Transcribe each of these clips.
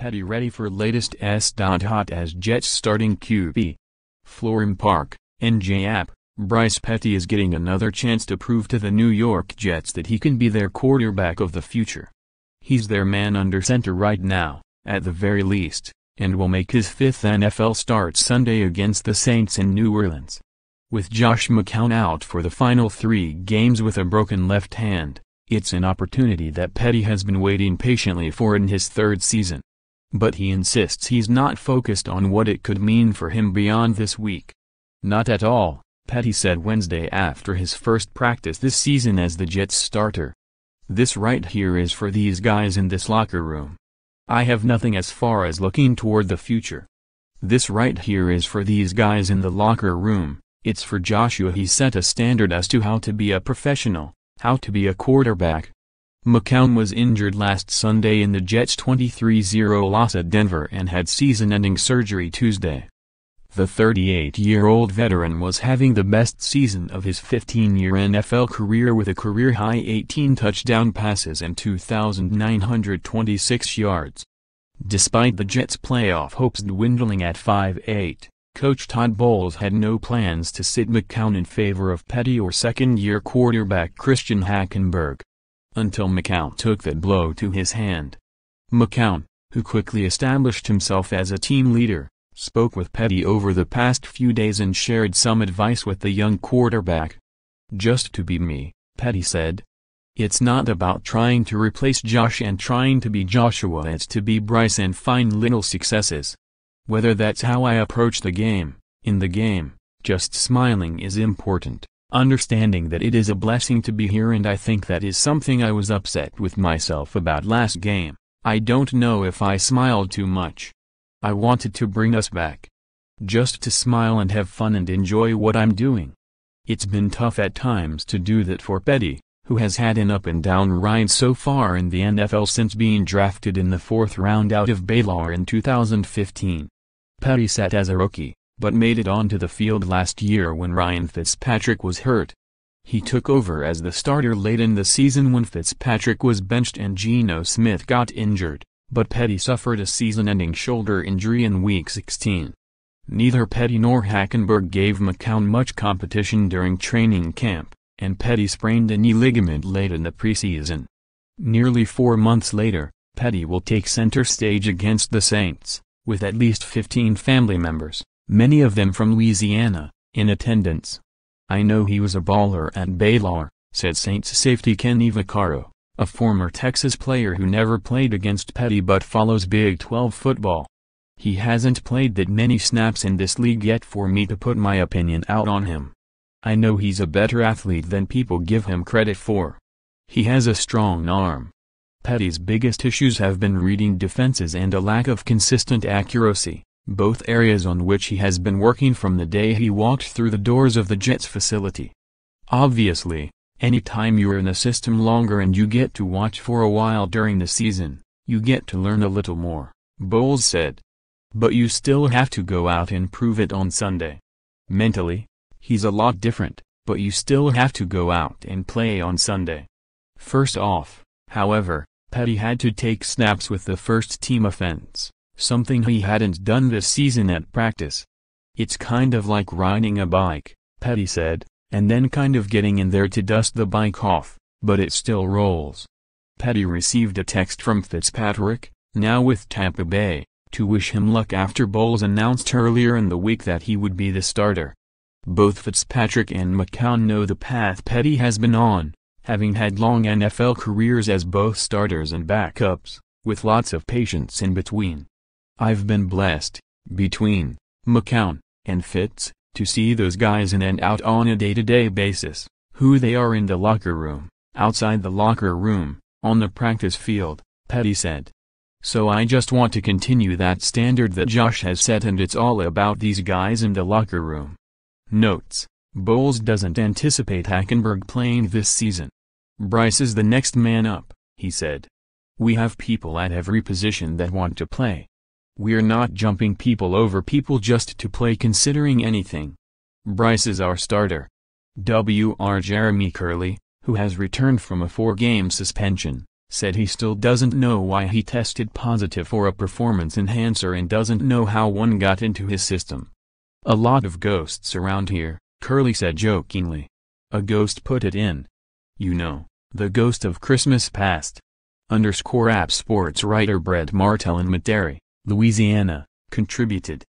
Petty ready for latest s.hot as Jets starting QB. FLORHAM Park, NJ app. Bryce Petty is getting another chance to prove to the New York Jets that he can be their quarterback of the future. He's their man under center right now, at the very least, and will make his fifth NFL start Sunday against the Saints in New Orleans. With Josh McCown out for the final 3 games with a broken left hand, it's an opportunity that Petty has been waiting patiently for in his 3rd season. But he insists he's not focused on what it could mean for him beyond this week. Not at all, Petty said Wednesday after his first practice this season as the Jets starter. This right here is for these guys in this locker room. I have nothing as far as looking toward the future. This right here is for these guys in the locker room. It's for Joshua. He set a standard as to how to be a professional, how to be a quarterback. McCown was injured last Sunday in the Jets' 23-0 loss at Denver and had season-ending surgery Tuesday. The 38-year-old veteran was having the best season of his 15-year NFL career with a career-high 18 touchdown passes and 2,926 yards. Despite the Jets' playoff hopes dwindling at 5-8, Coach Todd Bowles had no plans to sit McCown in favor of Petty or second-year quarterback Christian Hackenberg. Until McCown took that blow to his hand. McCown, who quickly established himself as a team leader, spoke with Petty over the past few days and shared some advice with the young quarterback. "Just to be me," Petty said. "It's not about trying to replace Josh and trying to be Joshua, it's to be Bryce and find little successes. Whether that's how I approach the game, in the game, just smiling is important. Understanding that it is a blessing to be here, and I think that is something I was upset with myself about last game. I don't know if I smiled too much. I wanted to bring us back. Just to smile and have fun and enjoy what I'm doing." It's been tough at times to do that for Petty, who has had an up-and-down ride so far in the NFL since being drafted in the 4th round out of Baylor in 2015. Petty sat as a rookie, but made it onto the field last year when Ryan Fitzpatrick was hurt. He took over as the starter late in the season when Fitzpatrick was benched and Geno Smith got injured, but Petty suffered a season-ending shoulder injury in Week 16. Neither Petty nor Hackenberg gave McCown much competition during training camp, and Petty sprained a knee ligament late in the preseason. Nearly 4 months later, Petty will take center stage against the Saints, with at least 15 family members, many of them from Louisiana, in attendance. "I know he was a baller at Baylor," said Saints safety Kenny Vaccaro, a former Texas player who never played against Petty but follows Big 12 football. "He hasn't played that many snaps in this league yet for me to put my opinion out on him. I know he's a better athlete than people give him credit for. He has a strong arm." Petty's biggest issues have been reading defenses and a lack of consistent accuracy, both areas on which he has been working from the day he walked through the doors of the Jets facility. "Obviously, anytime you're in a system longer and you get to watch for a while during the season, you get to learn a little more," Bowles said. "But you still have to go out and prove it on Sunday. Mentally, he's a lot different, but you still have to go out and play on Sunday." First off, however, Petty had to take snaps with the first-team offense, something he hadn't done this season at practice. "It's kind of like riding a bike," Petty said, "and then kind of getting in there to dust the bike off, but it still rolls." Petty received a text from Fitzpatrick, now with Tampa Bay, to wish him luck after Bowles announced earlier in the week that he would be the starter. Both Fitzpatrick and McCown know the path Petty has been on, having had long NFL careers as both starters and backups, with lots of patience in between. "I've been blessed, between McCown and Fitz, to see those guys in and out on a day-to-day basis, who they are in the locker room, outside the locker room, on the practice field," Petty said. "So I just want to continue that standard that Josh has set, and it's all about these guys in the locker room." Notes: Bowles doesn't anticipate Hackenberg playing this season. "Bryce is the next man up," he said. "We have people at every position that want to play. We're not jumping people over people just to play considering anything. Bryce is our starter." Jeremy Curley, who has returned from a 4-game suspension, said he still doesn't know why he tested positive for a performance enhancer and doesn't know how one got into his system. "A lot of ghosts around here," Curly said jokingly. "A ghost put it in. You know, the ghost of Christmas past." App Sports writer Brett Martell in Metairie, Louisiana, contributed.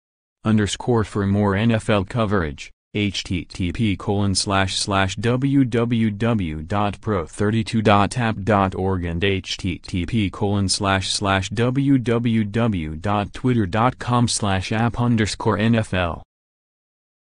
For more NFL coverage, http://www.pro32.app.org and http://www.twitter.com/app_NFL